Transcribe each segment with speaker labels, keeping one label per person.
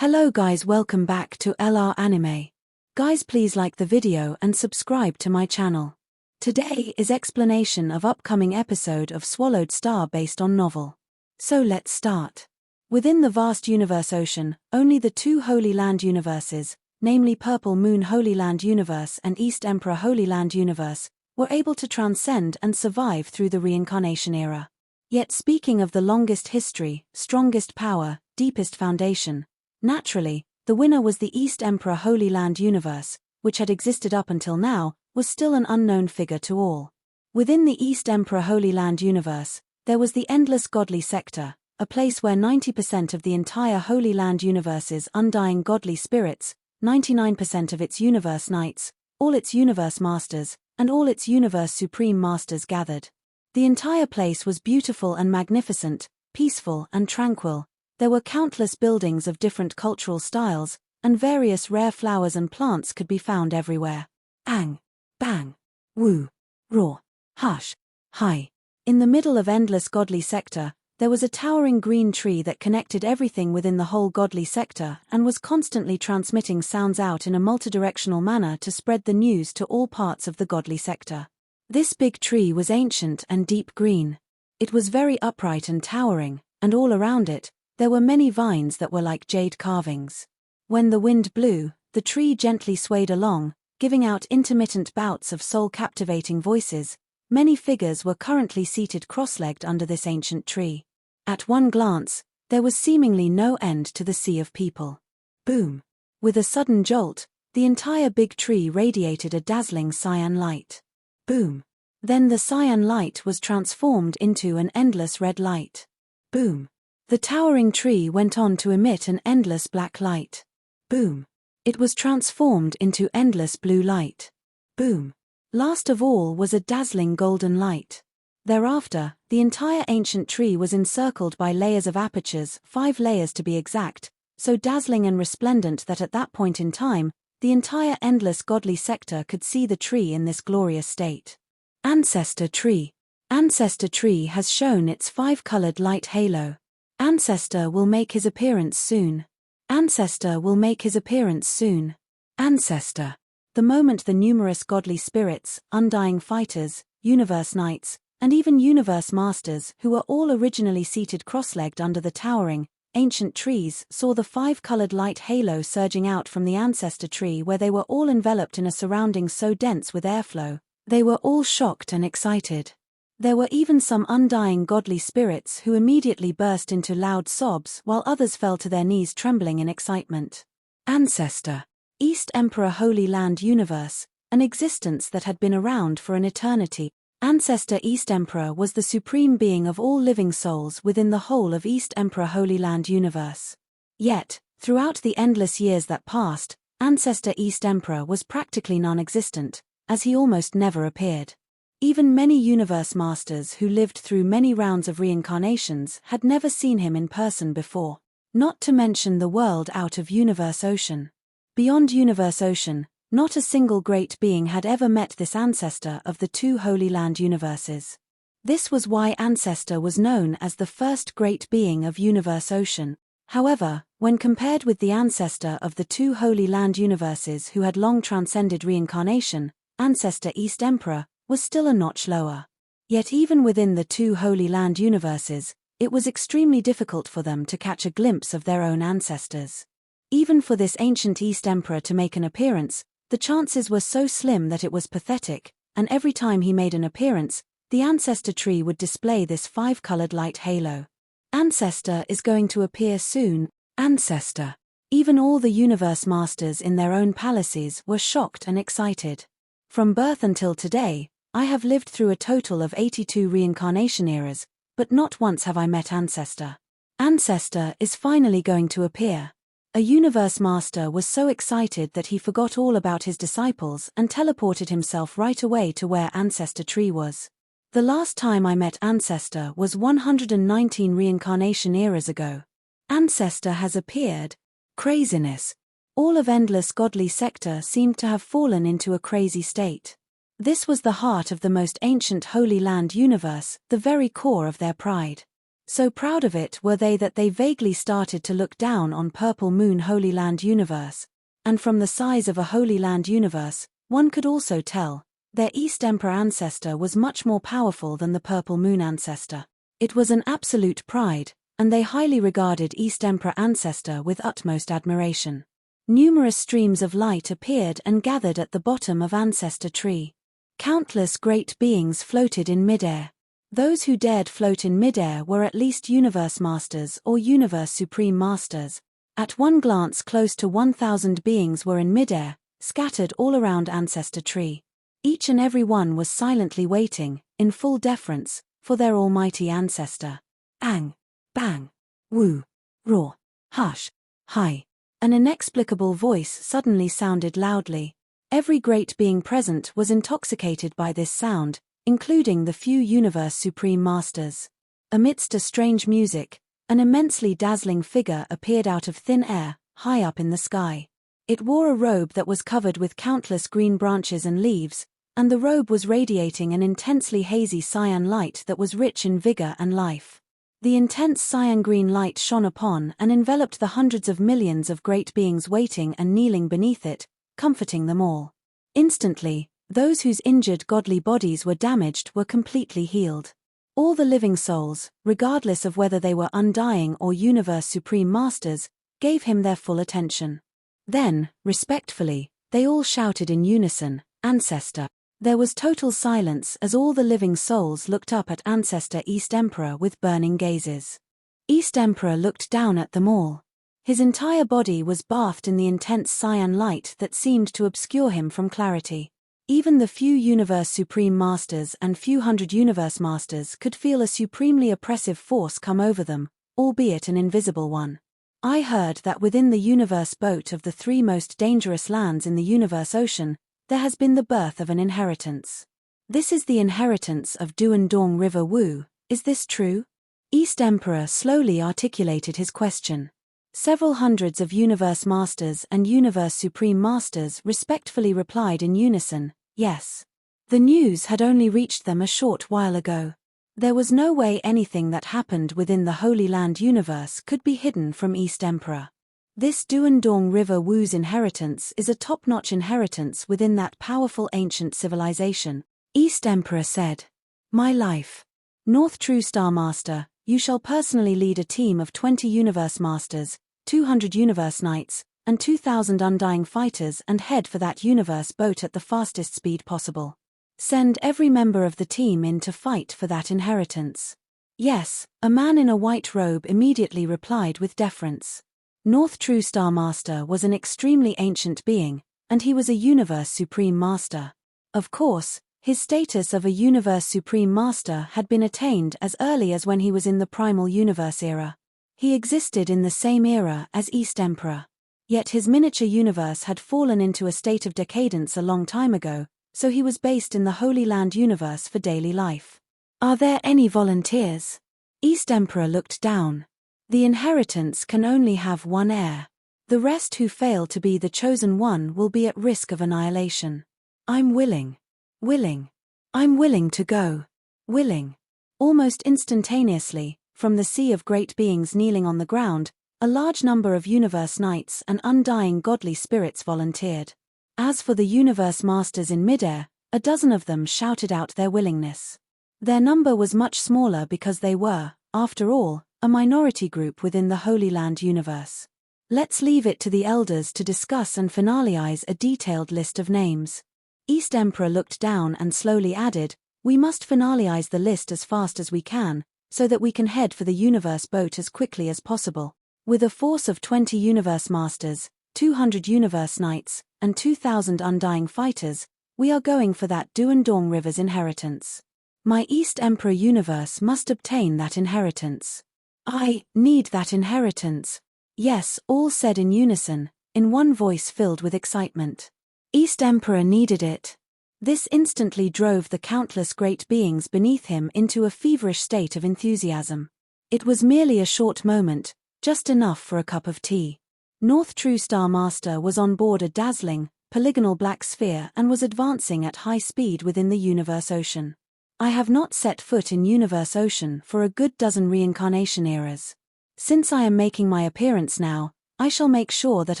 Speaker 1: Hello guys, welcome back to LR Anime. Guys, please like the video and subscribe to my channel. Today is explanation of upcoming episode of Swallowed Star based on novel. So let's start. Within the vast universe ocean, only the two Holy Land universes, namely Purple Moon Holy Land Universe and East Emperor Holy Land Universe, were able to transcend and survive through the reincarnation era. Yet speaking of the longest history, strongest power, deepest foundation, naturally, the winner was the East Emperor Holy Land Universe, which had existed up until now, was still an unknown figure to all. Within the East Emperor Holy Land Universe, there was the Endless Godly Sector, a place where 90% of the entire Holy Land Universe's undying godly spirits, 99% of its universe knights, all its universe masters, and all its universe supreme masters gathered. The entire place was beautiful and magnificent, peaceful and tranquil. There were countless buildings of different cultural styles, and various rare flowers and plants could be found everywhere. Ang, bang, woo, roar, hush, hi. In the middle of Endless Godly Sector, there was a towering green tree that connected everything within the whole godly sector and was constantly transmitting sounds out in a multidirectional manner to spread the news to all parts of the godly sector. This big tree was ancient and deep green. It was very upright and towering, and all around it, there were many vines that were like jade carvings. When the wind blew, the tree gently swayed along, giving out intermittent bouts of soul-captivating voices. Many figures were currently seated cross-legged under this ancient tree. At one glance, there was seemingly no end to the sea of people. Boom! With a sudden jolt, the entire big tree radiated a dazzling cyan light. Boom! Then the cyan light was transformed into an endless red light. Boom! The towering tree went on to emit an endless black light. Boom! It was transformed into endless blue light. Boom! Last of all was a dazzling golden light. Thereafter, the entire ancient tree was encircled by layers of apertures, 5 layers to be exact, so dazzling and resplendent that at that point in time, the entire endless godly sector could see the tree in this glorious state. Ancestor Tree. Ancestor Tree has shown its 5-colored light halo. Ancestor will make his appearance soon. Ancestor will make his appearance soon. Ancestor. The moment the numerous godly spirits, undying fighters, universe knights, and even universe masters who were all originally seated cross-legged under the towering, ancient trees saw the 5-colored light halo surging out from the ancestor tree where they were all enveloped in a surrounding so dense with airflow, they were all shocked and excited. There were even some undying godly spirits who immediately burst into loud sobs while others fell to their knees trembling in excitement. Ancestor. East Emperor Holy Land Universe, an existence that had been around for an eternity. Ancestor East Emperor was the supreme being of all living souls within the whole of East Emperor Holy Land Universe. Yet, throughout the endless years that passed, Ancestor East Emperor was practically non-existent, as he almost never appeared. Even many universe masters who lived through many rounds of reincarnations had never seen him in person before, not to mention the world out of Universe Ocean. Beyond Universe Ocean, not a single great being had ever met this ancestor of the two Holy Land universes. This was why Ancestor was known as the first great being of Universe Ocean. However, when compared with the ancestor of the two Holy Land universes who had long transcended reincarnation, Ancestor East Emperor was still a notch lower. Yet even within the two Holy Land universes, it was extremely difficult for them to catch a glimpse of their own ancestors. Even for this ancient East Emperor to make an appearance, the chances were so slim that it was pathetic, and every time he made an appearance, the ancestor tree would display this 5-colored light halo. Ancestor is going to appear soon. Ancestor. Even all the universe masters in their own palaces were shocked and excited. From birth until today, I have lived through a total of 82 reincarnation eras, but not once have I met Ancestor. Ancestor is finally going to appear. A universe master was so excited that he forgot all about his disciples and teleported himself right away to where Ancestor Tree was. The last time I met Ancestor was 119 reincarnation eras ago. Ancestor has appeared. Craziness. All of Endless Godly Sector seemed to have fallen into a crazy state. This was the heart of the most ancient Holy Land universe, the very core of their pride. So proud of it were they that they vaguely started to look down on Purple Moon Holy Land Universe. And from the size of a Holy Land universe, one could also tell, their East Emperor ancestor was much more powerful than the Purple Moon ancestor. It was an absolute pride, and they highly regarded East Emperor ancestor with utmost admiration. Numerous streams of light appeared and gathered at the bottom of ancestor tree. Countless great beings floated in midair. Those who dared float in midair were at least Universe Masters or Universe Supreme Masters. At one glance close to 1,000 beings were in midair, scattered all around ancestor tree. Each and every one was silently waiting, in full deference, for their almighty ancestor. Ang, bang, woo, roar, hush, hi. An inexplicable voice suddenly sounded loudly. Every great being present was intoxicated by this sound, including the few Universe Supreme Masters. Amidst a strange music, an immensely dazzling figure appeared out of thin air, high up in the sky. It wore a robe that was covered with countless green branches and leaves, and the robe was radiating an intensely hazy cyan light that was rich in vigor and life. The intense cyan-green light shone upon and enveloped the hundreds of millions of great beings waiting and kneeling beneath it, comforting them all. Instantly, those whose injured godly bodies were damaged were completely healed. All the living souls, regardless of whether they were undying or Universe Supreme Masters, gave him their full attention. Then, respectfully, they all shouted in unison, "Ancestor." There was total silence as all the living souls looked up at Ancestor East Emperor with burning gazes. East Emperor looked down at them all. His entire body was bathed in the intense cyan light that seemed to obscure him from clarity. Even the few Universe Supreme Masters and few hundred Universe Masters could feel a supremely oppressive force come over them, albeit an invisible one. I heard that within the universe boat of the 3 most dangerous lands in the universe ocean, there has been the birth of an inheritance. This is the inheritance of Duandong River Wu, is this true? East Emperor slowly articulated his question. Several hundreds of Universe Masters and Universe Supreme Masters respectfully replied in unison, yes. The news had only reached them a short while ago. There was no way anything that happened within the Holy Land universe could be hidden from East Emperor. This Duandong River Wu's inheritance is a top-notch inheritance within that powerful ancient civilization, East Emperor said. My life. North True Star Master, you shall personally lead a team of 20 Universe Masters, 200 Universe Knights, and 2,000 Undying Fighters and head for that universe boat at the fastest speed possible. Send every member of the team in to fight for that inheritance. Yes, a man in a white robe immediately replied with deference. North True Star Master was an extremely ancient being, and he was a Universe Supreme Master. Of course, his status of a Universe Supreme Master had been attained as early as when he was in the Primal Universe era. He existed in the same era as East Emperor. Yet his miniature universe had fallen into a state of decadence a long time ago, so he was based in the Holy Land universe for daily life. Are there any volunteers? East Emperor looked down. The inheritance can only have one heir. The rest who fail to be the chosen one will be at risk of annihilation. I'm willing. Willing. I'm willing to go. Willing. Almost instantaneously, from the sea of great beings kneeling on the ground, a large number of Universe Knights and undying godly spirits volunteered. As for the Universe Masters in midair, a dozen of them shouted out their willingness. Their number was much smaller because they were, after all, a minority group within the Holy Land universe. Let's leave it to the elders to discuss and finalize a detailed list of names. East Emperor looked down and slowly added, we must finalize the list as fast as we can, so that we can head for the universe boat as quickly as possible. With a force of 20 Universe Masters, 200 Universe Knights, and 2,000 Undying Fighters, we are going for that Duandong River's inheritance. My East Emperor universe must obtain that inheritance. I need that inheritance. Yes, all said in unison, in one voice filled with excitement. East Emperor needed it. This instantly drove the countless great beings beneath him into a feverish state of enthusiasm. It was merely a short moment, just enough for a cup of tea. North True Star Master was on board a dazzling, polygonal black sphere and was advancing at high speed within the universe ocean. I have not set foot in Universe Ocean for a good dozen reincarnation eras. Since I am making my appearance now, I shall make sure that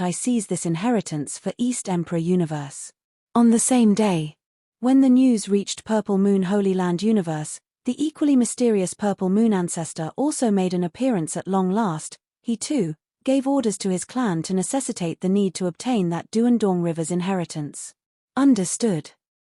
Speaker 1: I seize this inheritance for East Emperor Universe. On the same day, when the news reached Purple Moon Holy Land Universe, the equally mysterious Purple Moon ancestor also made an appearance at long last. He too gave orders to his clan to necessitate the need to obtain that Duandong River's inheritance. Understood.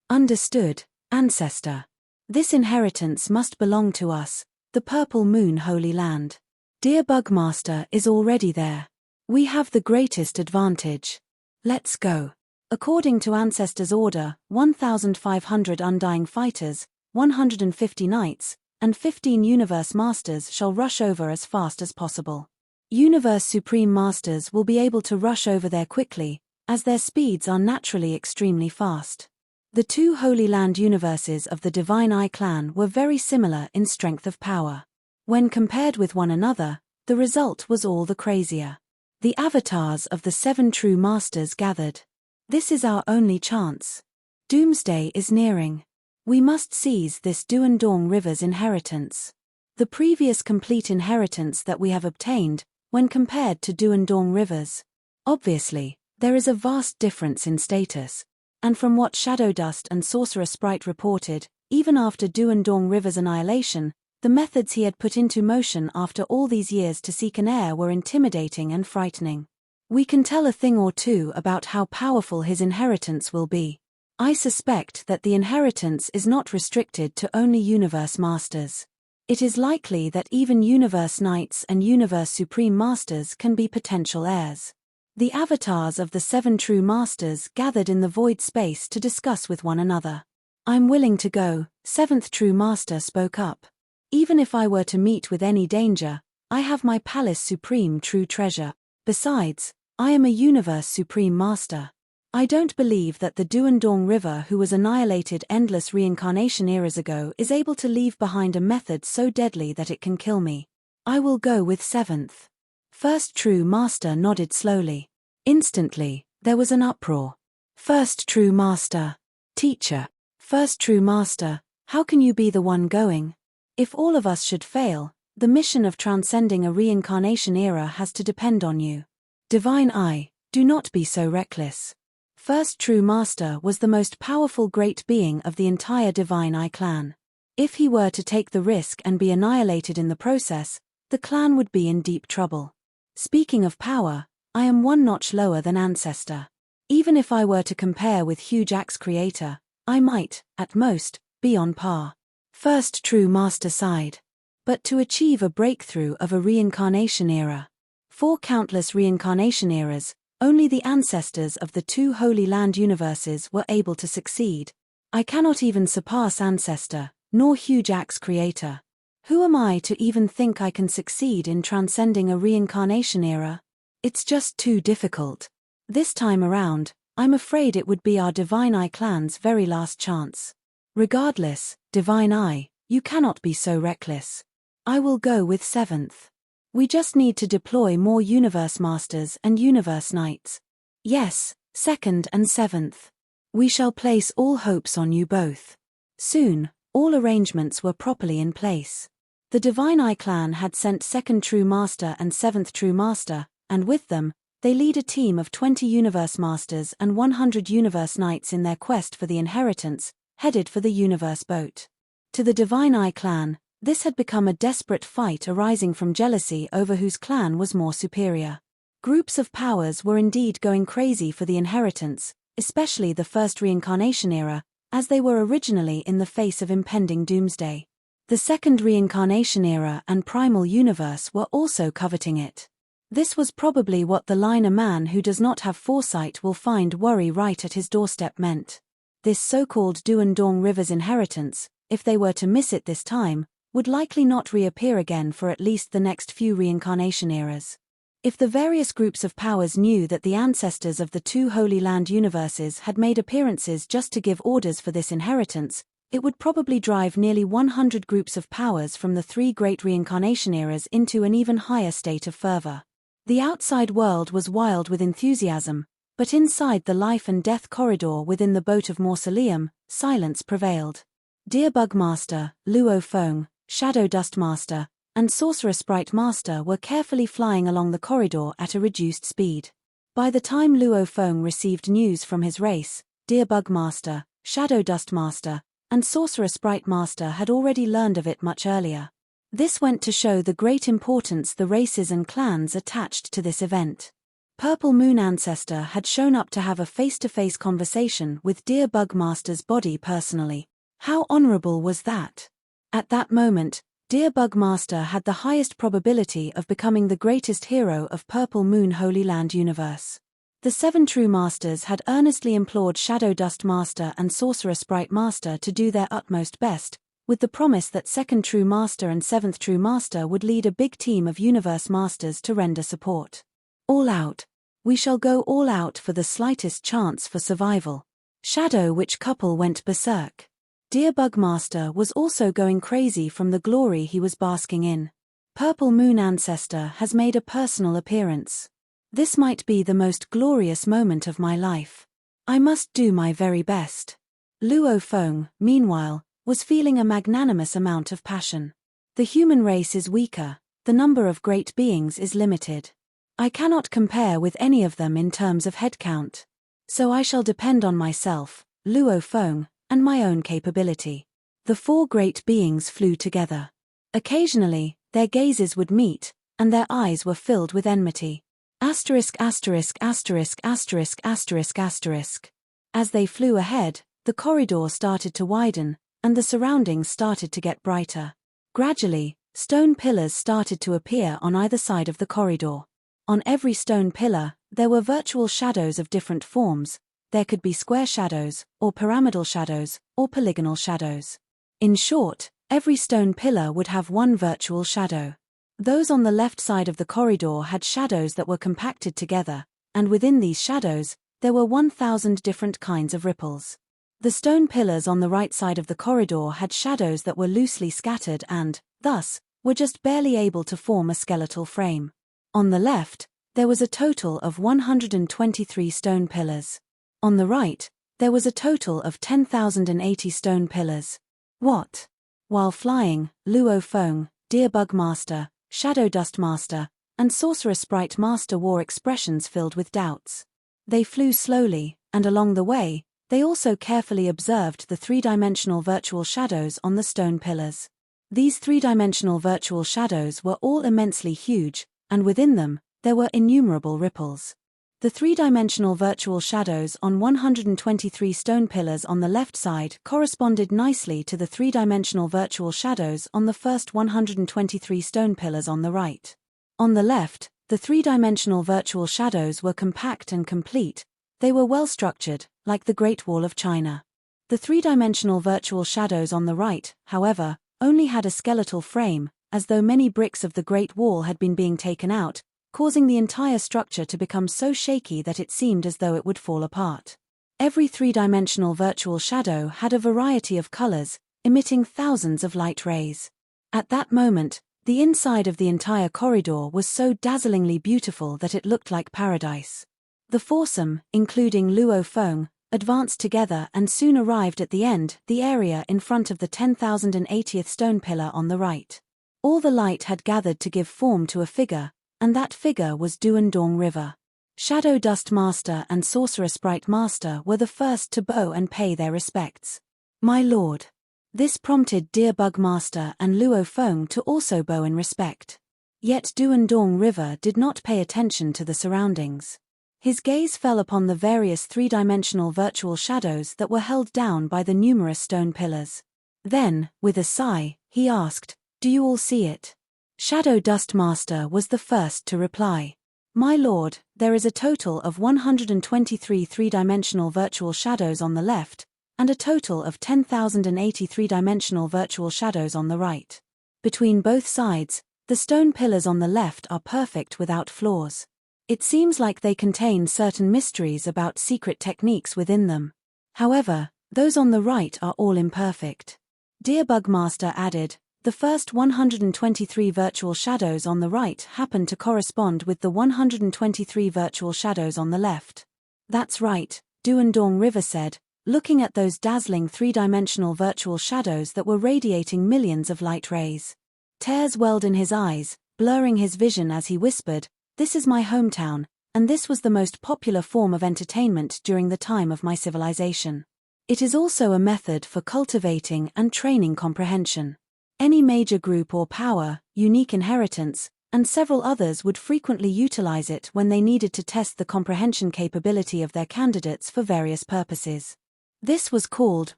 Speaker 1: Understood, ancestor. This inheritance must belong to us, the Purple Moon Holy Land. Dear Bugmaster is already there. We have the greatest advantage. Let's go. According to Ancestor's order, 1,500 Undying Fighters, 150 Knights, and 15 Universe Masters shall rush over as fast as possible. Universe Supreme Masters will be able to rush over there quickly, as their speeds are naturally extremely fast. The two Holy Land universes of the Divine Eye clan were very similar in strength of power. When compared with one another, the result was all the crazier. The avatars of the 7 true masters gathered. This is our only chance. Doomsday is nearing. We must seize this Duandong River's inheritance. The previous complete inheritance that we have obtained, when compared to Duandong Rivers. Obviously, there is a vast difference in status, and from what Shadow Dust and Sorcerer Sprite reported, even after Duandong River's annihilation, the methods he had put into motion after all these years to seek an heir were intimidating and frightening. We can tell a thing or two about how powerful his inheritance will be. I suspect that the inheritance is not restricted to only Universe Masters. It is likely that even Universe Knights and Universe Supreme Masters can be potential heirs. The avatars of the 7 true masters gathered in the void space to discuss with one another. I'm willing to go, 7th true master spoke up. Even if I were to meet with any danger, I have my Palace Supreme true treasure. Besides, I am a Universe Supreme Master. I don't believe that the Duandong River, who was annihilated endless reincarnation eras ago, is able to leave behind a method so deadly that it can kill me. I will go with 7th. First true master nodded slowly. Instantly, there was an uproar. First true master. Teacher. First true master, how can you be the one going? If all of us should fail, the mission of transcending a reincarnation era has to depend on you. Divine Eye, do not be so reckless. First true master was the most powerful great being of the entire Divine Eye clan. If he were to take the risk and be annihilated in the process, the clan would be in deep trouble. Speaking of power, I am one notch lower than Ancestor. Even if I were to compare with Huge Axe Creator, I might, at most, be on par. First true master sighed. But to achieve a breakthrough of a reincarnation era. 4 countless reincarnation eras, only the ancestors of the 2 Holy Land universes were able to succeed. I cannot even surpass Ancestor, nor Huge Axe Creator. Who am I to even think I can succeed in transcending a reincarnation era? It's just too difficult. This time around, I'm afraid it would be our Divine Eye clan's very last chance. Regardless, Divine Eye, you cannot be so reckless. I will go with 7th. We just need to deploy more Universe Masters and Universe Knights. Yes, 2nd and 7th. We shall place all hopes on you both. Soon, all arrangements were properly in place. The Divine Eye clan had sent 2nd True Master and 7th True Master, and with them, they lead a team of 20 Universe Masters and 100 Universe Knights in their quest for the inheritance, headed for the Universe Boat. To the Divine Eye clan, this had become a desperate fight arising from jealousy over whose clan was more superior. Groups of powers were indeed going crazy for the inheritance, especially the first reincarnation era, as they were originally in the face of impending doomsday. The second reincarnation era and primal universe were also coveting it. This was probably what the line "a man who does not have foresight will find worry right at his doorstep" meant. This so-called Duandong River's inheritance, if they were to miss it this time, would likely not reappear again for at least the next few reincarnation eras. If the various groups of powers knew that the ancestors of the 2 Holy Land universes had made appearances just to give orders for this inheritance, it would probably drive nearly 100 groups of powers from the 3 great reincarnation eras into an even higher state of fervor. The outside world was wild with enthusiasm, but inside the life and death corridor within the boat of Mausoleum, silence prevailed. Dear Bug Master, Luo Feng, Shadow Dust Master, and Sorcerer Sprite Master were carefully flying along the corridor at a reduced speed. By the time Luo Feng received news from his race, Dear Bug Master, Shadow Dust Master, and Sorcerer Sprite Master had already learned of it much earlier. This went to show the great importance the races and clans attached to this event. Purple Moon Ancestor had shown up to have a face-to-face conversation with Dear Bug Master's body personally. How honorable was that? At that moment, Dear Bug Master had the highest probability of becoming the greatest hero of Purple Moon Holy Land universe. The 7 true masters had earnestly implored Shadow Dust Master and Sorcerer Sprite Master to do their utmost best, with the promise that 2nd True Master and 7th True Master would lead a big team of Universe Masters to render support. All out. We shall go all out for the slightest chance for survival. Shadow Witch couple went berserk. Dear Bug Master was also going crazy from the glory he was basking in. Purple Moon Ancestor has made a personal appearance. This might be the most glorious moment of my life. I must do my very best. Luo Feng, meanwhile, was feeling a magnanimous amount of passion. The human race is weaker, the number of great beings is limited. I cannot compare with any of them in terms of head count. So I shall depend on myself, Luo Feng, and my own capability. The 4 great beings flew together. Occasionally, their gazes would meet, and their eyes were filled with enmity. Asterisk asterisk asterisk asterisk asterisk asterisk. As they flew ahead, the corridor started to widen, and the surroundings started to get brighter. Gradually, stone pillars started to appear on either side of the corridor. On every stone pillar, there were virtual shadows of different forms. There could be square shadows, or pyramidal shadows, or polygonal shadows. In short, every stone pillar would have one virtual shadow. Those on the left side of the corridor had shadows that were compacted together, and within these shadows, there were 1,000 different kinds of ripples. The stone pillars on the right side of the corridor had shadows that were loosely scattered and, thus, were just barely able to form a skeletal frame. On the left, there was a total of 123 stone pillars. On the right, there was a total of 10,080 stone pillars. What? While flying, Luo Feng, Dear Bug Master, Shadow Dust Master, and Sorcerer Sprite Master wore expressions filled with doubts. They flew slowly, and along the way, they also carefully observed the 3-dimensional virtual shadows on the stone pillars. These 3-dimensional virtual shadows were all immensely huge, and within them, there were innumerable ripples. The 3-dimensional virtual shadows on 123 stone pillars on the left side corresponded nicely to the 3-dimensional virtual shadows on the first 123 stone pillars on the right. On the left, the 3-dimensional virtual shadows were compact and complete. They were well structured, like the Great Wall of China. The 3-dimensional virtual shadows on the right, however, only had a skeletal frame, as though many bricks of the Great Wall had been being taken out, causing the entire structure to become so shaky that it seemed as though it would fall apart. Every 3-dimensional virtual shadow had a variety of colors, emitting thousands of light rays. At that moment, the inside of the entire corridor was so dazzlingly beautiful that it looked like paradise. The foursome, including Luo Feng, advanced together and soon arrived at the end, the area in front of the 10,080th stone pillar on the right. All the light had gathered to give form to a figure, and that figure was Duandong River. Shadow Dust Master and Sorcerer Sprite Master were the first to bow and pay their respects. My lord. This prompted Dear Bug Master and Luo Feng to also bow in respect. Yet Duandong River did not pay attention to the surroundings. His gaze fell upon the various 3-dimensional virtual shadows that were held down by the numerous stone pillars. Then, with a sigh, he asked, "Do you all see it?" Shadow Dust Master was the first to reply. My lord, there is a total of 123 3-dimensional virtual shadows on the left, and a total of 10,080 3-dimensional virtual shadows on the right. Between both sides, the stone pillars on the left are perfect without flaws. It seems like they contain certain mysteries about secret techniques within them. However, those on the right are all imperfect. Dear Bug Master added, the first 123 virtual shadows on the right happen to correspond with the 123 virtual shadows on the left. That's right, Duandong River said, looking at those dazzling three-dimensional virtual shadows that were radiating millions of light rays. Tears welled in his eyes, blurring his vision as he whispered, "This is my hometown, and this was the most popular form of entertainment during the time of my civilization. It is also a method for cultivating and training comprehension. Any major group or power, unique inheritance, and several others would frequently utilize it when they needed to test the comprehension capability of their candidates for various purposes. This was called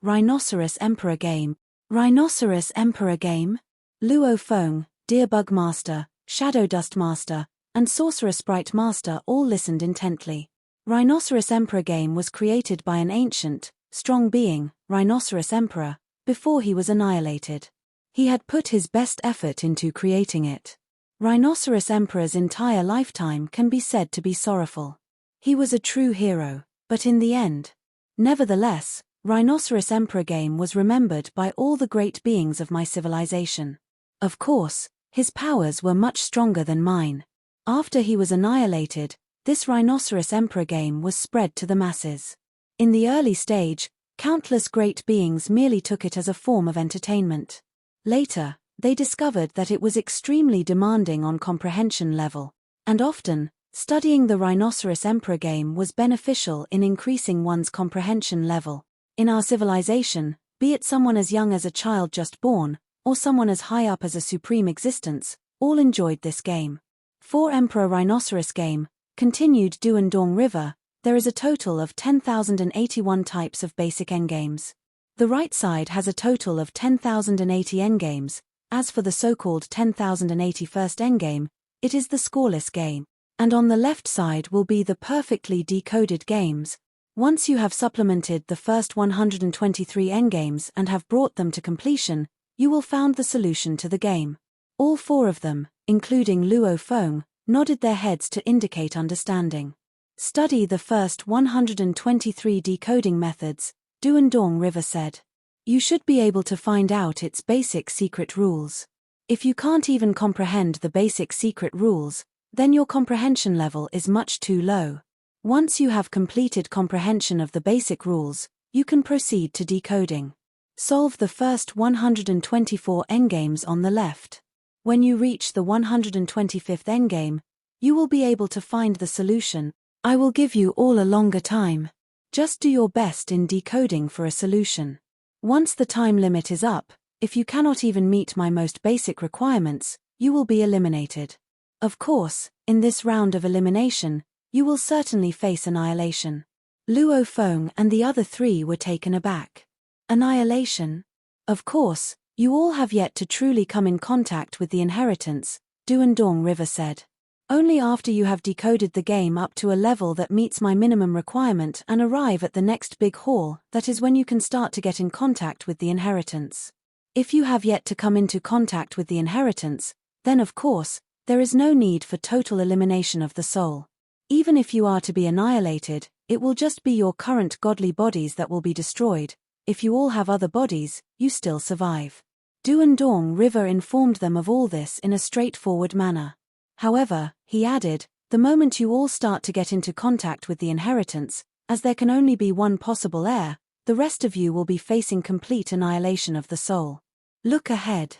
Speaker 1: Rhinoceros Emperor Game." Rhinoceros Emperor Game? Luo Feng, Deer Bug Master, Shadow Dust Master, and Sorcerer Sprite Master all listened intently. Rhinoceros Emperor Game was created by an ancient, strong being, Rhinoceros Emperor, before he was annihilated. He had put his best effort into creating it. Rhinoceros Emperor's entire lifetime can be said to be sorrowful. He was a true hero, but in the end. Nevertheless, Rhinoceros Emperor Game was remembered by all the great beings of my civilization. Of course, his powers were much stronger than mine. After he was annihilated, this Rhinoceros Emperor Game was spread to the masses. In the early stage, countless great beings merely took it as a form of entertainment. Later, they discovered that it was extremely demanding on comprehension level, and often, studying the Rhinoceros Emperor Game was beneficial in increasing one's comprehension level. In our civilization, be it someone as young as a child just born, or someone as high up as a supreme existence, all enjoyed this game. For Emperor Rhinoceros Game, continued Duandong River, there is a total of 10,081 types of basic endgames. The right side has a total of 10,080 endgames. As for the so-called 10,081st endgame, it is the scoreless game. And on the left side will be the perfectly decoded games. Once you have supplemented the first 123 endgames and have brought them to completion, you will found the solution to the game. All four of them, including Luo Feng, nodded their heads to indicate understanding. Study the first 123 decoding methods, Duandong River said. You should be able to find out its basic secret rules. If you can't even comprehend the basic secret rules, then your comprehension level is much too low. Once you have completed comprehension of the basic rules, you can proceed to decoding. Solve the first 124 endgames on the left. When you reach the 125th endgame, you will be able to find the solution. I will give you all a longer time. Just do your best in decoding for a solution. Once the time limit is up, if you cannot even meet my most basic requirements, you will be eliminated. Of course, in this round of elimination, you will certainly face annihilation. Luo Feng and the other three were taken aback. Annihilation? Of course, you all have yet to truly come in contact with the inheritance, Duandong River said. Only after you have decoded the game up to a level that meets my minimum requirement and arrive at the next big hall, that is when you can start to get in contact with the inheritance. If you have yet to come into contact with the inheritance, then of course, there is no need for total elimination of the soul. Even if you are to be annihilated, it will just be your current godly bodies that will be destroyed. If you all have other bodies, you still survive. Duandong River informed them of all this in a straightforward manner. However, he added, the moment you all start to get into contact with the inheritance, as there can only be one possible heir, the rest of you will be facing complete annihilation of the soul. Look ahead.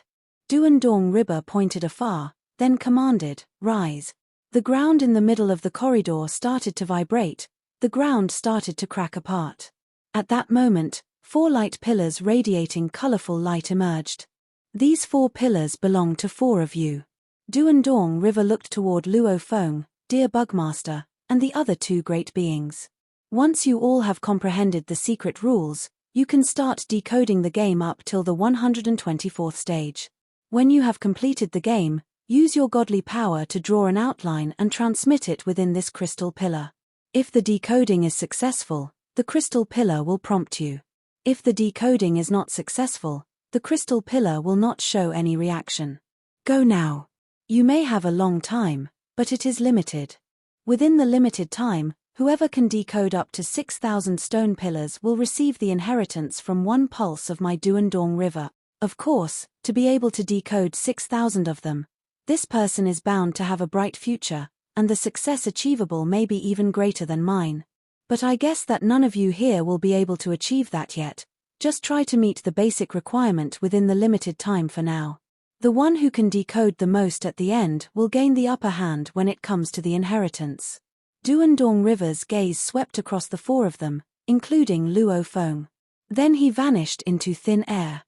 Speaker 1: Duandong River pointed afar, then commanded, rise. The ground in the middle of the corridor started to vibrate, the ground started to crack apart. At that moment, 4 light pillars radiating colorful light emerged. These 4 pillars belong to 4 of you. Duandong River looked toward Luo Feng, Deer Bugmaster, and the other 2 great beings. Once you all have comprehended the secret rules, you can start decoding the game up till the 124th stage. When you have completed the game, use your godly power to draw an outline and transmit it within this crystal pillar. If the decoding is successful, the crystal pillar will prompt you. If the decoding is not successful, the crystal pillar will not show any reaction. Go now. You may have a long time, but it is limited. Within the limited time, whoever can decode up to 6,000 stone pillars will receive the inheritance from 1 pulse of my Duandong River. Of course, to be able to decode 6,000 of them, this person is bound to have a bright future, and the success achievable may be even greater than mine. But I guess that none of you here will be able to achieve that yet. Just try to meet the basic requirement within the limited time for now. The one who can decode the most at the end will gain the upper hand when it comes to the inheritance. Duandong River's gaze swept across the four of them, including Luo Feng. Then he vanished into thin air.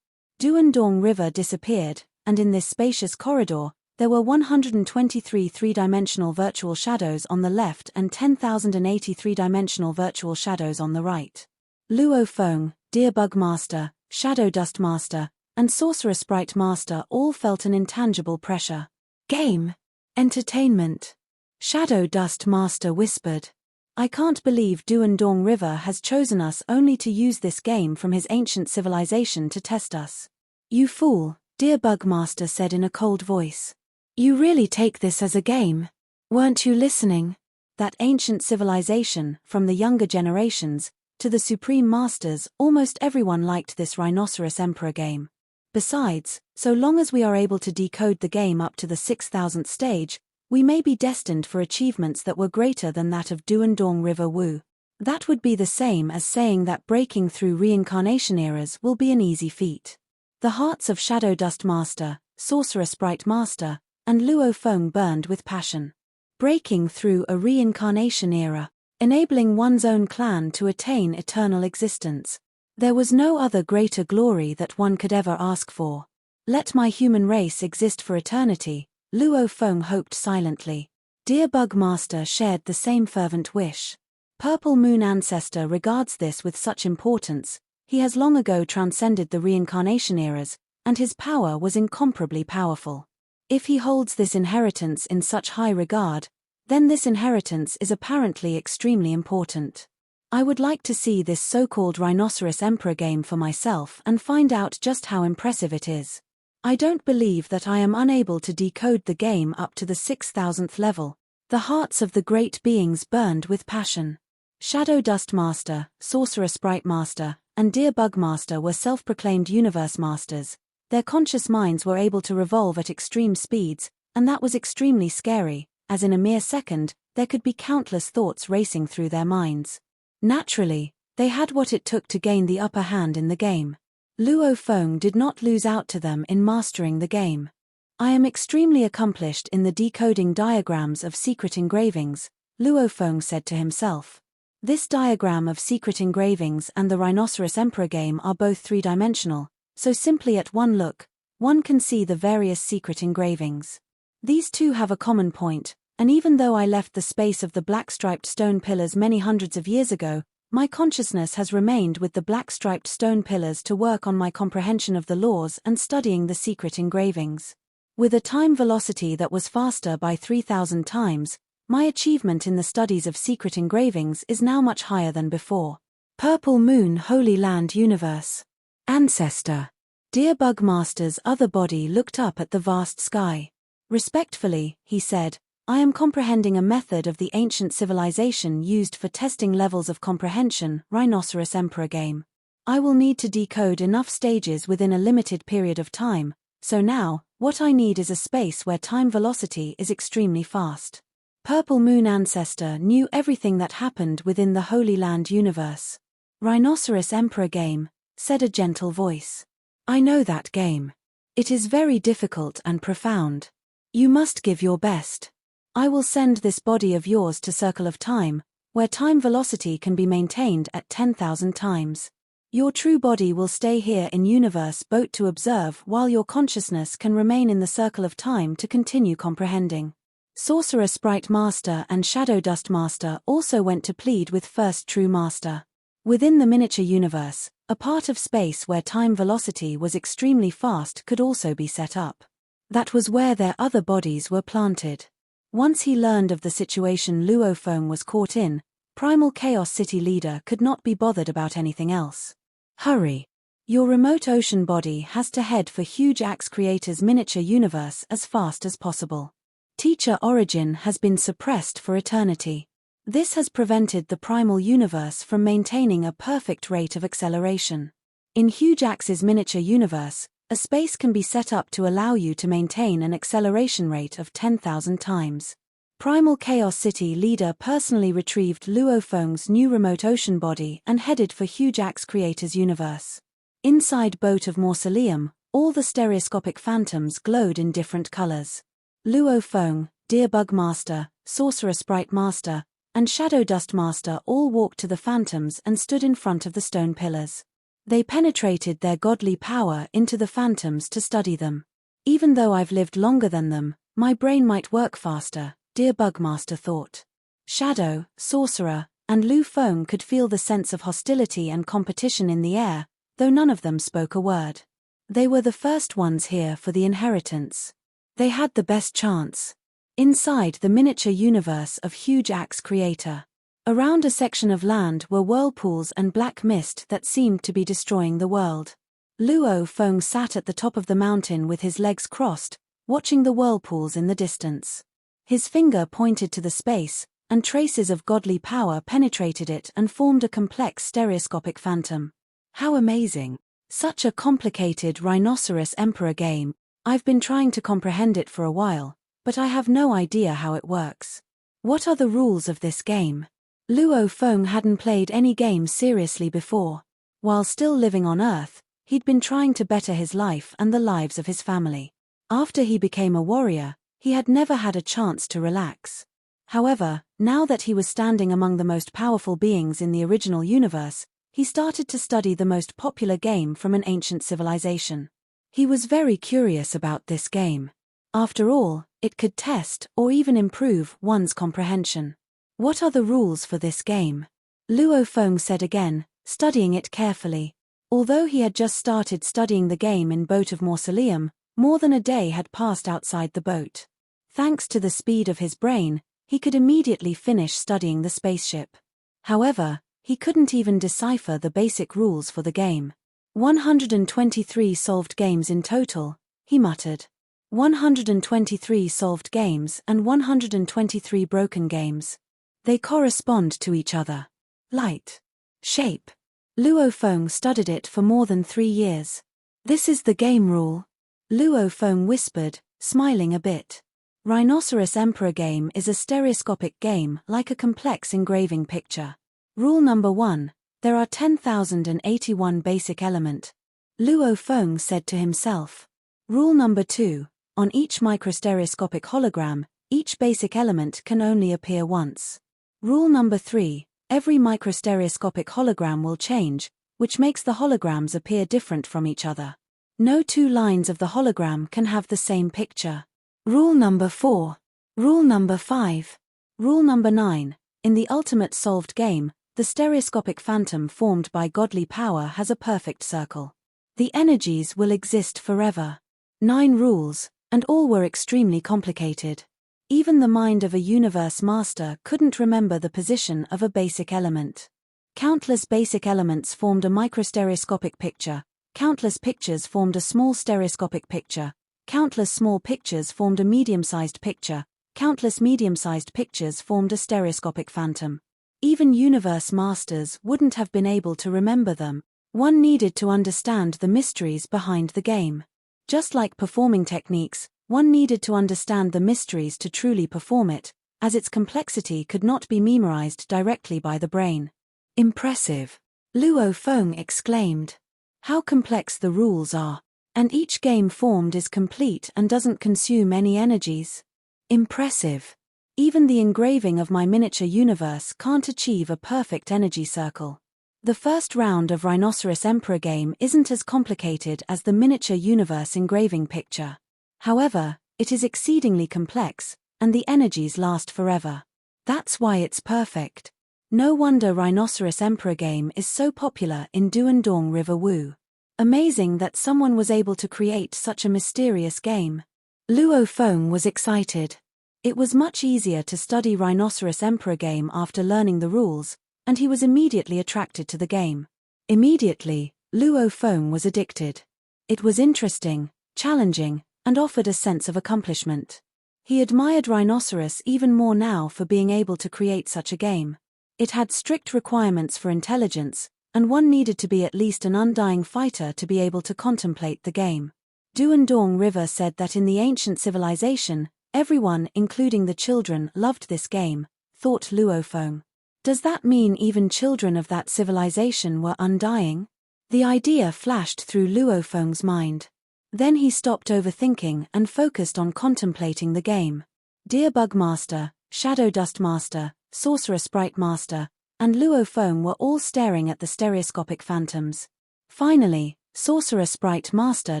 Speaker 1: Duandong River disappeared, and in this spacious corridor, there were 123 three-dimensional virtual shadows on the left and 10,080 three-dimensional virtual shadows on the right. Luo Feng, Deer Bug Master, Shadow Dust Master, and Sorcerer Sprite Master all felt an intangible pressure. Game. Entertainment. Shadow Dust Master whispered. I can't believe Duandong River has chosen us only to use this game from his ancient civilization to test us. You fool, Deer Bug Master said in a cold voice. You really take this as a game? Weren't you listening? That ancient civilization, from the younger generations to the Supreme Masters, almost everyone liked this Rhinoceros Emperor game. Besides, so long as we are able to decode the game up to the 6,000th stage, we may be destined for achievements that were greater than that of Duandong River Wu. That would be the same as saying that breaking through reincarnation eras will be an easy feat. The hearts of Shadow Dust Master, Sorcerer Sprite Master, and Luo Feng burned with passion. Breaking through a reincarnation era, enabling one's own clan to attain eternal existence. There was no other greater glory that one could ever ask for. Let my human race exist for eternity, Luo Feng hoped silently. Deer Bug Master shared the same fervent wish. Purple Moon Ancestor regards this with such importance. He has long ago transcended the reincarnation eras, and his power was incomparably powerful. If he holds this inheritance in such high regard, then this inheritance is apparently extremely important. I would like to see this so-called Rhinoceros Emperor game for myself and find out just how impressive it is. I don't believe that I am unable to decode the game up to the 6,000th level. The hearts of the great beings burned with passion. Shadow Dust Master, Sorcerer Sprite Master, and Deer Bug Master were self-proclaimed universe masters. Their conscious minds were able to revolve at extreme speeds, and that was extremely scary, as in a mere second, there could be countless thoughts racing through their minds. Naturally, they had what it took to gain the upper hand in the game. Luo Feng did not lose out to them in mastering the game. I am extremely accomplished in the decoding diagrams of secret engravings, Luo Feng said to himself. This diagram of secret engravings and the Rhinoceros Emperor game are both three-dimensional, so simply at one look, one can see the various secret engravings. These two have a common point, and even though I left the space of the black-striped stone pillars many hundreds of years ago, my consciousness has remained with the black-striped stone pillars to work on my comprehension of the laws and studying the secret engravings. With a time velocity that was faster by 3,000 times, my achievement in the studies of secret engravings is now much higher than before. Purple Moon Holy Land Universe. Ancestor. Deer Bug Master's other body looked up at the vast sky. Respectfully, he said, I am comprehending a method of the ancient civilization used for testing levels of comprehension, Rhinoceros Emperor game. I will need to decode enough stages within a limited period of time, so now, what I need is a space where time velocity is extremely fast. Purple Moon Ancestor knew everything that happened within the Holy Land universe. Rhinoceros Emperor game, said a gentle voice. I know that game. It is very difficult and profound. You must give your best. I will send this body of yours to Circle of Time, where time velocity can be maintained at 10,000 times. Your true body will stay here in Universe Boat to observe while your consciousness can remain in the Circle of Time to continue comprehending. Sorcerer Sprite Master and Shadow Dust Master also went to plead with First True Master. Within the miniature universe, a part of space where time velocity was extremely fast could also be set up. That was where their other bodies were planted. Once he learned of the situation Luo Feng was caught in, Primal Chaos City leader could not be bothered about anything else. Hurry! Your remote ocean body has to head for Huge Axe Creator's miniature universe as fast as possible. Teacher Origin has been suppressed for eternity. This has prevented the primal universe from maintaining a perfect rate of acceleration. In Huge Axe's miniature universe, a space can be set up to allow you to maintain an acceleration rate of 10,000 times. Primal Chaos City leader personally retrieved Luo Feng's new remote ocean body and headed for Huge Axe Creator's universe. Inside Boat of Mausoleum, all the stereoscopic phantoms glowed in different colors. Luo Feng, Deer Bug Master, Sorcerer Sprite Master, and Shadow Dust Master all walked to the phantoms and stood in front of the stone pillars. They penetrated their godly power into the phantoms to study them. Even though I've lived longer than them, my brain might work faster, Deer Bug Master thought. Shadow, Sorcerer, and Lu Feng could feel the sense of hostility and competition in the air, though none of them spoke a word. They were the first ones here for the inheritance. They had the best chance. Inside the miniature universe of Huge Axe Creator. Around a section of land were whirlpools and black mist that seemed to be destroying the world. Luo Feng sat at the top of the mountain with his legs crossed, watching the whirlpools in the distance. His finger pointed to the space, and traces of godly power penetrated it and formed a complex stereoscopic phantom. How amazing! Such a complicated Rhinoceros Emperor game. I've been trying to comprehend it for a while, but I have no idea how it works. What are the rules of this game? Luo Feng hadn't played any game seriously before. While still living on Earth, he'd been trying to better his life and the lives of his family. After he became a warrior, he had never had a chance to relax. However, now that he was standing among the most powerful beings in the original universe, he started to study the most popular game from an ancient civilization. He was very curious about this game. After all, it could test or even improve one's comprehension. What are the rules for this game? Luo Feng said again, studying it carefully. Although he had just started studying the game in Boat of Mausoleum, more than a day had passed outside the boat. Thanks to the speed of his brain, he could immediately finish studying the spaceship. However, he couldn't even decipher the basic rules for the game. 123 solved games in total, he muttered. 123 solved games and 123 broken games. They correspond to each other. Light. Shape. Luo Feng studied it for more than 3 years. This is the game rule. Luo Feng whispered, smiling a bit. Rhinoceros Emperor game is a stereoscopic game like a complex engraving picture. Rule number 1. There are 10,081 basic element. Luo Feng said to himself. Rule number 2. On each microstereoscopic hologram, each basic element can only appear once. Rule number 3. Every microstereoscopic hologram will change, which makes the holograms appear different from each other. No two lines of the hologram can have the same picture. Rule number 4. Rule number 5. Rule number 9. In the ultimate solved game, the stereoscopic phantom formed by godly power has a perfect circle. The energies will exist forever. 9 rules, and all were extremely complicated. Even the mind of a universe master couldn't remember the position of a basic element. Countless basic elements formed a microstereoscopic picture, countless pictures formed a small stereoscopic picture, countless small pictures formed a medium-sized picture, countless medium-sized pictures formed a stereoscopic phantom. Even universe masters wouldn't have been able to remember them. One needed to understand the mysteries behind the game. Just like performing techniques, one needed to understand the mysteries to truly perform it, as its complexity could not be memorized directly by the brain. Impressive! Luo Feng exclaimed. How complex the rules are. And each game formed is complete and doesn't consume any energies. Impressive! Even the engraving of my miniature universe can't achieve a perfect energy circle. The first round of Rhinoceros Emperor game isn't as complicated as the miniature universe engraving picture. However, it is exceedingly complex, and the energies last forever. That's why it's perfect. No wonder Rhinoceros Emperor game is so popular in Duandong River Wu. Amazing that someone was able to create such a mysterious game. Luo Feng was excited. It was much easier to study Rhinoceros Emperor game after learning the rules, and he was immediately attracted to the game. Immediately, Luo Feng was addicted. It was interesting, challenging, and offered a sense of accomplishment. He admired Rhinoceros even more now for being able to create such a game. It had strict requirements for intelligence, and one needed to be at least an undying fighter to be able to contemplate the game. Duandong River said that in the ancient civilization, Everyone, including the children, loved this game, thought Luofeng. Does that mean even children of that civilization were undying? The idea flashed through Luofeng's mind. Then he stopped overthinking and focused on contemplating the game. Dear Bugmaster, Shadow Dust Master, Sorcerer Sprite Master, and Luofeng were all staring at the stereoscopic phantoms. Finally, Sorcerer Sprite Master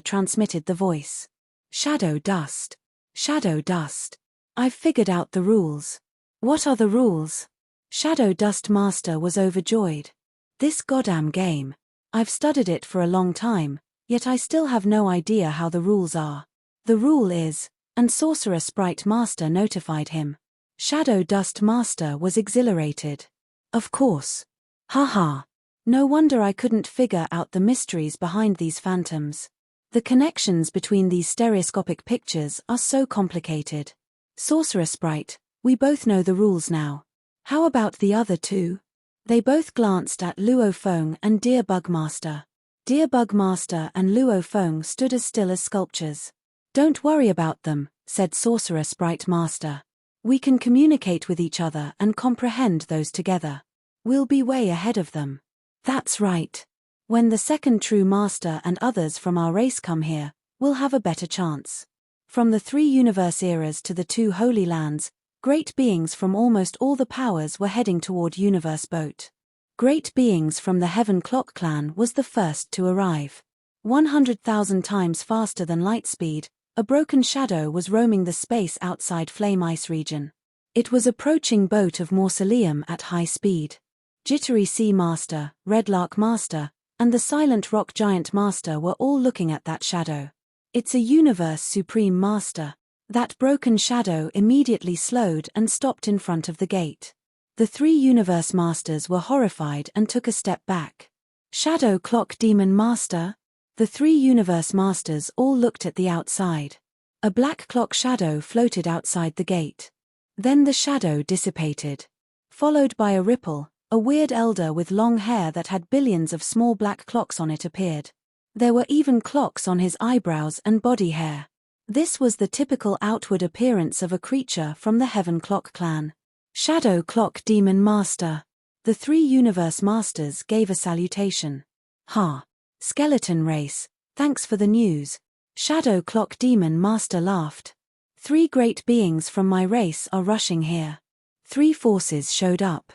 Speaker 1: transmitted the voice. Shadow Dust. Shadow Dust. I've figured out the rules. What are the rules? Shadow Dust Master was overjoyed. This goddamn game. I've studied it for a long time, yet I still have no idea how the rules are. The rule is, and Sorcerer Sprite Master notified him. Shadow Dust Master was exhilarated. Of course. Haha. No wonder I couldn't figure out the mysteries behind these phantoms. The connections between these stereoscopic pictures are so complicated. Sorcerer Sprite, we both know the rules now. How about the other two? They both glanced at Luofeng and Dear Bugmaster. Dear Bugmaster and Luofeng stood as still as sculptures. Don't worry about them, said Sorcerer Sprite Master. We can communicate with each other and comprehend those together. We'll be way ahead of them. That's right. When the second true master and others from our race come here, we'll have a better chance. From the 3 universe eras to the 2 holy lands, great beings from almost all the powers were heading toward Universe Boat. Great beings from the Heaven Clock clan was the first to arrive. 100,000 times faster than light speed, a broken shadow was roaming the space outside Flame Ice region. It was approaching Boat of Mausoleum at high speed. Jittery Sea Master, Red Lark Master, and the Silent Rock Giant Master were all looking at that shadow. It's a Universe Supreme Master. That broken shadow immediately slowed and stopped in front of the gate. The 3 Universe Masters were horrified and took a step back. Shadow Clock Demon Master? The 3 Universe Masters all looked at the outside. A black clock shadow floated outside the gate. Then the shadow dissipated. Followed by a ripple, a weird elder with long hair that had billions of small black clocks on it appeared. There were even clocks on his eyebrows and body hair. This was the typical outward appearance of a creature from the Heaven Clock clan. Shadow Clock Demon Master. The 3 Universe Masters gave a salutation. Ha! Skeleton race, thanks for the news. Shadow Clock Demon Master laughed. 3 great beings from my race are rushing here. 3 forces showed up.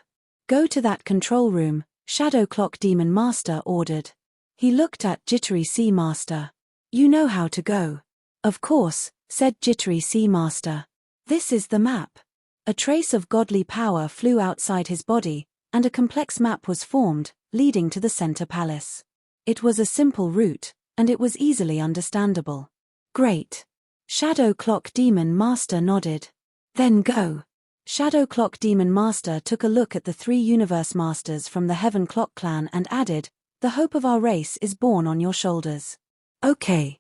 Speaker 1: Go to that control room, Shadow Clock Demon Master ordered. He looked at Jittery Sea Master. You know how to go. Of course, said Jittery Sea Master. This is the map. A trace of godly power flew outside his body, and a complex map was formed, leading to the center palace. It was a simple route, and it was easily understandable. Great. Shadow Clock Demon Master nodded. Then go. Shadow Clock Demon Master took a look at the 3 Universe Masters from the Heaven Clock clan and added, the hope of our race is borne on your shoulders. Okay.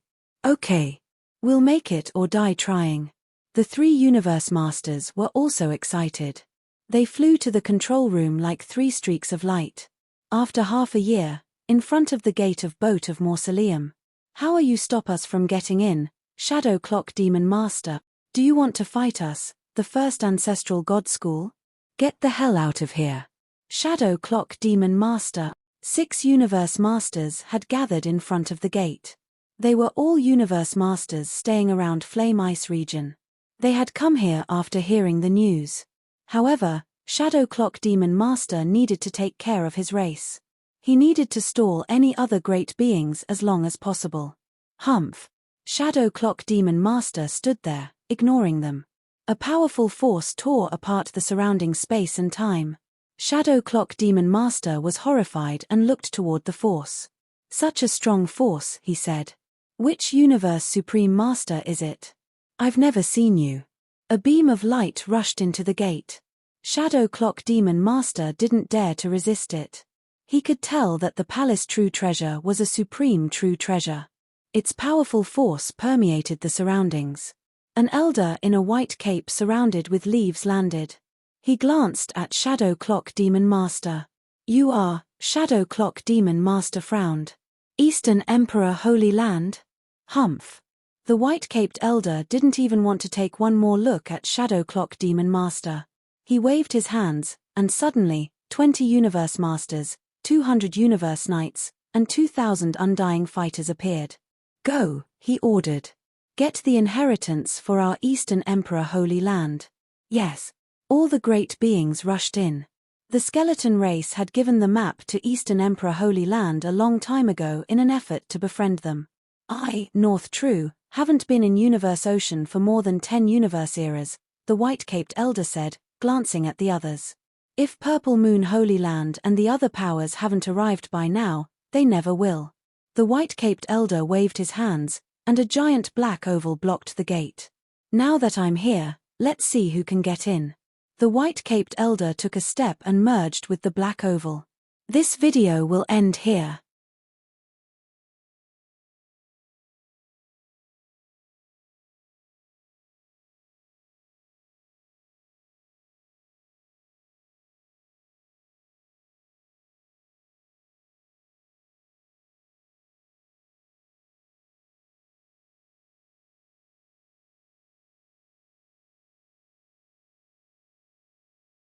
Speaker 1: We'll make it or die trying. The 3 Universe Masters were also excited. They flew to the control room like 3 streaks of light. After half a year, in front of the gate of Boat of Mausoleum. How are you stop us from getting in, Shadow Clock Demon Master? Do you want to fight us, the first ancestral god school? Get the hell out of here. Shadow Clock Demon Master. 6 Universe Masters had gathered in front of the gate. They were all Universe Masters staying around Flame Ice region. They had come here after hearing the news. However, Shadow Clock Demon Master needed to take care of his race. He needed to stall any other great beings as long as possible. Humph. Shadow Clock Demon Master stood there, ignoring them. A powerful force tore apart the surrounding space and time. Shadow Clock Demon Master was horrified and looked toward the force. Such a strong force, he said. Which Universe Supreme Master is it? I've never seen you. A beam of light rushed into the gate. Shadow Clock Demon Master didn't dare to resist it. He could tell that the palace true treasure was a supreme true treasure. Its powerful force permeated the surroundings. An elder in a white cape surrounded with leaves landed. He glanced at Shadow Clock Demon Master. You are, Shadow Clock Demon Master frowned. Eastern Emperor Holy Land? Humph. The white-caped elder didn't even want to take one more look at Shadow Clock Demon Master. He waved his hands, and suddenly, 20 Universe Masters, 200 Universe Knights, and 2,000 Undying Fighters appeared. "Go," he ordered. "Get the inheritance for our Eastern Emperor Holy Land." Yes. All the great beings rushed in. The skeleton race had given the map to Eastern Emperor Holy Land a long time ago in an effort to befriend them. "I, North True, haven't been in Universe Ocean for more than 10 universe eras," the white-caped elder said, glancing at the others. "If Purple Moon Holy Land and the other powers haven't arrived by now, they never will." The white-caped elder waved his hands, and a giant black oval blocked the gate. "Now that I'm here, let's see who can get in." The white-caped elder took a step and merged with the black oval. This video will end here.